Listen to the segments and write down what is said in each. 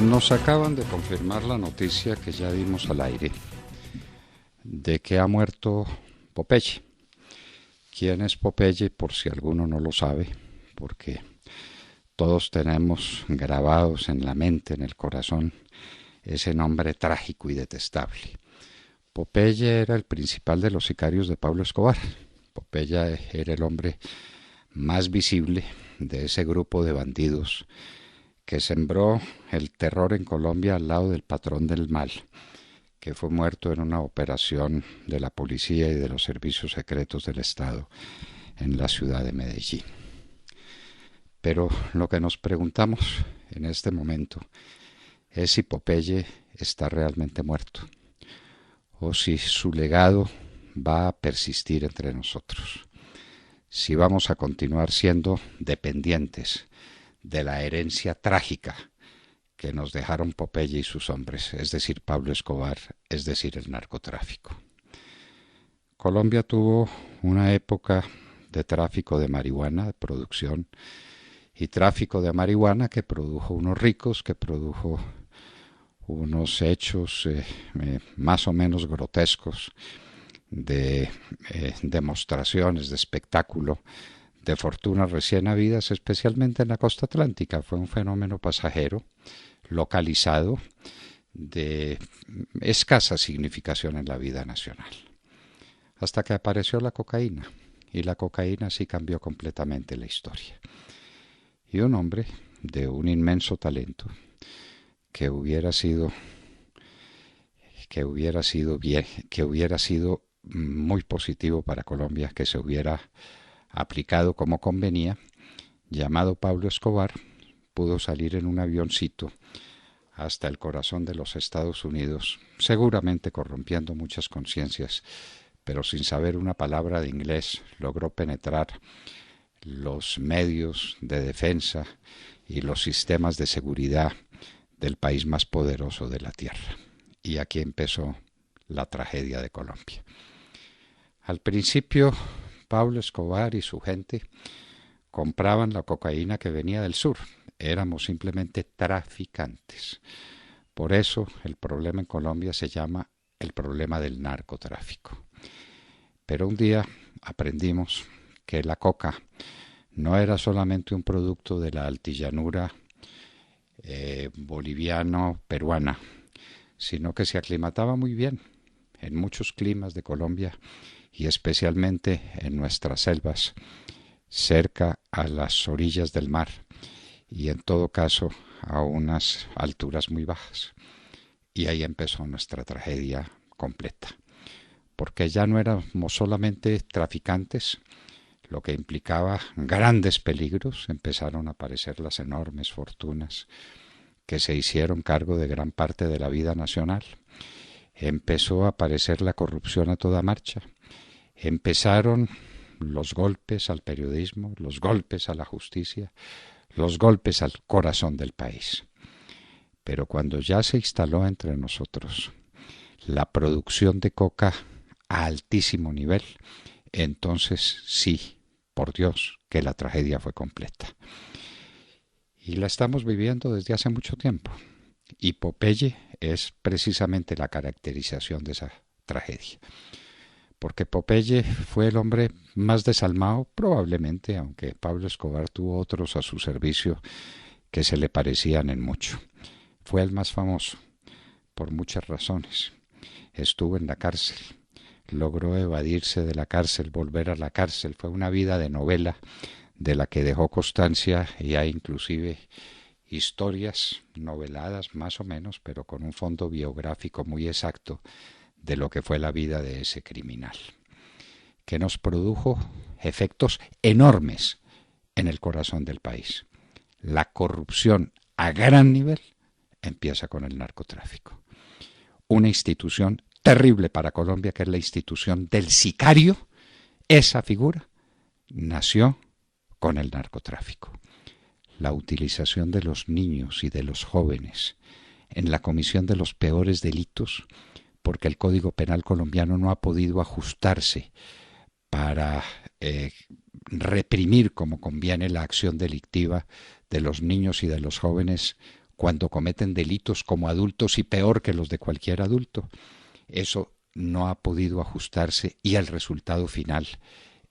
Nos acaban de confirmar la noticia que ya dimos al aire de que ha muerto Popeye. ¿Quién es Popeye? Por si alguno no lo sabe, porque todos tenemos grabados en la mente, en el corazón, ese nombre trágico y detestable. Popeye era el principal de los sicarios de Pablo Escobar. Popeye era el hombre más visible de ese grupo de bandidos que sembró el terror en Colombia al lado del patrón del mal, que fue muerto en una operación de la policía y de los servicios secretos del Estado en la ciudad de Medellín. Pero lo que nos preguntamos en este momento es si Popeye está realmente muerto o si su legado va a persistir entre nosotros, si vamos a continuar siendo dependientes de la herencia trágica que nos dejaron Popeye y sus hombres, es decir, Pablo Escobar, es decir, el narcotráfico. Colombia tuvo una época de tráfico de marihuana, de producción y tráfico de marihuana que produjo unos ricos, que produjo unos hechos más o menos grotescos de demostraciones, de espectáculo, de fortunas recién habidas, especialmente en la costa atlántica. Fue un fenómeno pasajero, localizado, de escasa significación en la vida nacional. Hasta que apareció la cocaína, y la cocaína sí cambió completamente la historia. Y un hombre de un inmenso talento, que hubiera sido muy positivo para Colombia, que se hubiera aplicado como convenía, llamado Pablo Escobar, pudo salir en un avioncito hasta el corazón de los Estados Unidos, seguramente corrompiendo muchas conciencias, pero sin saber una palabra de inglés logró penetrar los medios de defensa y los sistemas de seguridad del país más poderoso de la tierra. Y aquí empezó la tragedia de Colombia. Al principio, Pablo Escobar y su gente compraban la cocaína que venía del sur. Éramos simplemente traficantes. Por eso el problema en Colombia se llama el problema del narcotráfico. Pero un día aprendimos que la coca no era solamente un producto de la altillanura boliviano-peruana, sino que se aclimataba muy bien en muchos climas de Colombia y especialmente en nuestras selvas, cerca a las orillas del mar y en todo caso a unas alturas muy bajas. Y ahí empezó nuestra tragedia completa, porque ya no éramos solamente traficantes, lo que implicaba grandes peligros. Empezaron a aparecer las enormes fortunas que se hicieron cargo de gran parte de la vida nacional. Empezó a aparecer la corrupción a toda marcha. Empezaron los golpes al periodismo, los golpes a la justicia, los golpes al corazón del país. Pero cuando ya se instaló entre nosotros la producción de coca a altísimo nivel, entonces sí, por Dios, que la tragedia fue completa. Y la estamos viviendo desde hace mucho tiempo. Y Popeye es precisamente la caracterización de esa tragedia. Porque Popeye fue el hombre más desalmado, probablemente, aunque Pablo Escobar tuvo otros a su servicio que se le parecían en mucho. Fue el más famoso, por muchas razones. Estuvo en la cárcel, logró evadirse de la cárcel, volver a la cárcel. Fue una vida de novela de la que dejó constancia, y hay inclusive historias noveladas más o menos, pero con un fondo biográfico muy exacto de lo que fue la vida de ese criminal, que nos produjo efectos enormes en el corazón del país. La corrupción a gran nivel empieza con el narcotráfico. Una institución terrible para Colombia, que es la institución del sicario. Esa figura nació con el narcotráfico. La utilización de los niños y de los jóvenes en la comisión de los peores delitos, porque el Código Penal colombiano no ha podido ajustarse para reprimir como conviene la acción delictiva de los niños y de los jóvenes cuando cometen delitos como adultos y peor que los de cualquier adulto. Eso no ha podido ajustarse y el resultado final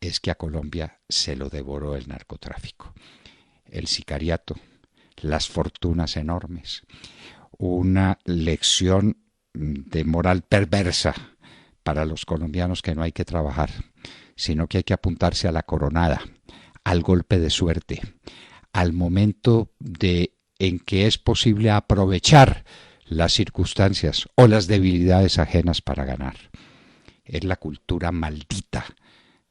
es que a Colombia se lo devoró el narcotráfico. El sicariato, las fortunas enormes, una lección de moral perversa para los colombianos, que no hay que trabajar, sino que hay que apuntarse a la coronada, al golpe de suerte, al momento en que es posible aprovechar las circunstancias o las debilidades ajenas para ganar. Es la cultura maldita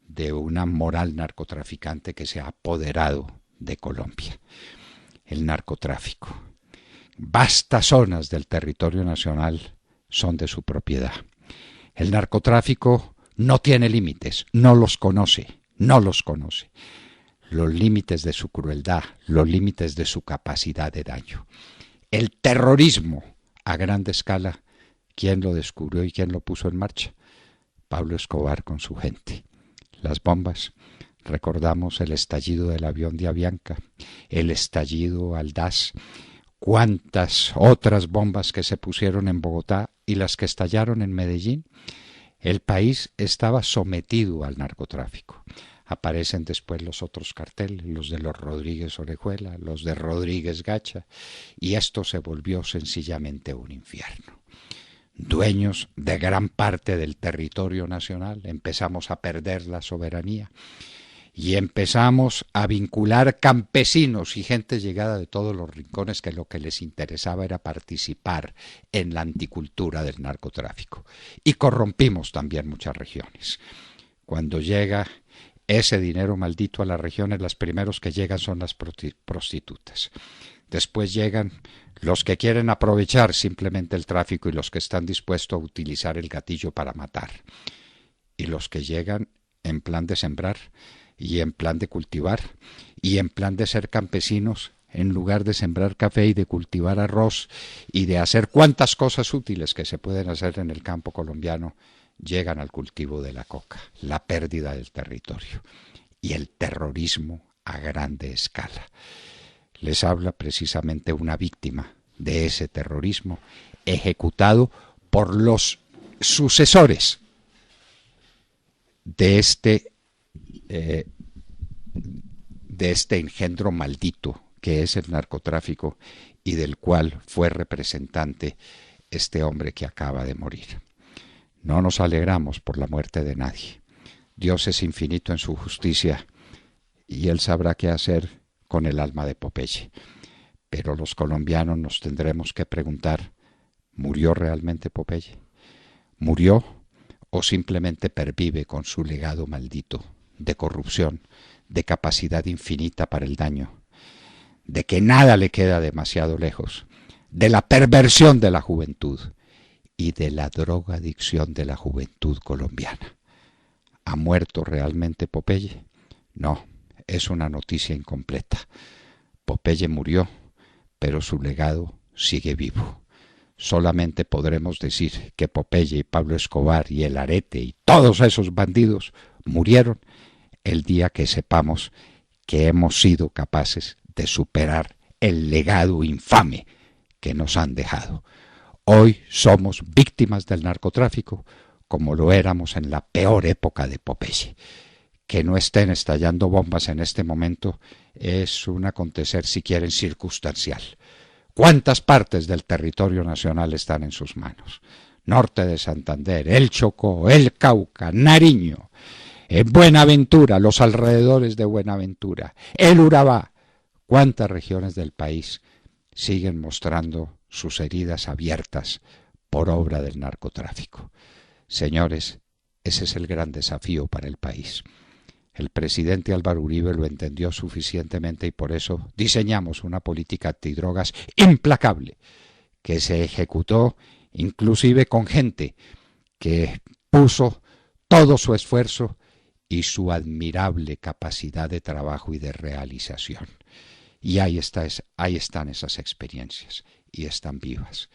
de una moral narcotraficante que se ha apoderado de Colombia. El narcotráfico. Vastas zonas del territorio nacional son de su propiedad. El narcotráfico no tiene límites, no los conoce. Los límites de su crueldad, los límites de su capacidad de daño. El terrorismo a gran escala, ¿quién lo descubrió y quién lo puso en marcha? Pablo Escobar con su gente. Las bombas, recordamos el estallido del avión de Avianca, el estallido Aldaz, cuántas otras bombas que se pusieron en Bogotá y las que estallaron en Medellín. El país estaba sometido al narcotráfico. Aparecen después los otros carteles, los de los Rodríguez Orejuela, los de Rodríguez Gacha, y esto se volvió sencillamente un infierno. Dueños de gran parte del territorio nacional, empezamos a perder la soberanía y empezamos a vincular campesinos y gente llegada de todos los rincones que lo que les interesaba era participar en la anticultura del narcotráfico. Y corrompimos también muchas regiones. Cuando llega ese dinero maldito a las regiones, los primeros que llegan son las prostitutas. Después llegan los que quieren aprovechar simplemente el tráfico y los que están dispuestos a utilizar el gatillo para matar. Y los que llegan en plan de sembrar y en plan de cultivar y en plan de ser campesinos, en lugar de sembrar café y de cultivar arroz y de hacer cuantas cosas útiles que se pueden hacer en el campo colombiano, llegan al cultivo de la coca, la pérdida del territorio y el terrorismo a grande escala. Les habla precisamente una víctima de ese terrorismo ejecutado por los sucesores de este engendro maldito que es el narcotráfico y del cual fue representante este hombre que acaba de morir. No nos alegramos por la muerte de nadie. Dios es infinito en su justicia y Él sabrá qué hacer con el alma de Popeye. Pero los colombianos nos tendremos que preguntar, ¿murió realmente Popeye? ¿Murió o simplemente pervive con su legado maldito de corrupción, de capacidad infinita para el daño, de que nada le queda demasiado lejos, de la perversión de la juventud y de la drogadicción de la juventud colombiana? ¿Ha muerto realmente Popeye? No, es una noticia incompleta. Popeye murió, pero su legado sigue vivo. Solamente podremos decir que Popeye y Pablo Escobar y el Arete y todos esos bandidos murieron el día que sepamos que hemos sido capaces de superar el legado infame que nos han dejado. Hoy somos víctimas del narcotráfico como lo éramos en la peor época de Popeye. Que no estén estallando bombas en este momento es un acontecer, si quieren, circunstancial. ¿Cuántas partes del territorio nacional están en sus manos? Norte de Santander, el Chocó, el Cauca, Nariño, Buenaventura, los alrededores de Buenaventura, el Urabá. ¿Cuántas regiones del país siguen mostrando sus heridas abiertas por obra del narcotráfico? Señores, ese es el gran desafío para el país. El presidente Álvaro Uribe lo entendió suficientemente y por eso diseñamos una política antidrogas implacable que se ejecutó inclusive con gente que puso todo su esfuerzo y su admirable capacidad de trabajo y de realización. Y ahí están esas experiencias y están vivas.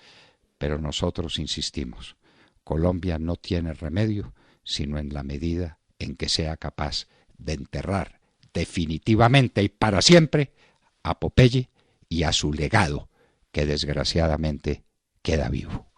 Pero nosotros insistimos, Colombia no tiene remedio sino en la medida en que sea capaz de enterrar definitivamente y para siempre a Popeye y a su legado, que desgraciadamente queda vivo.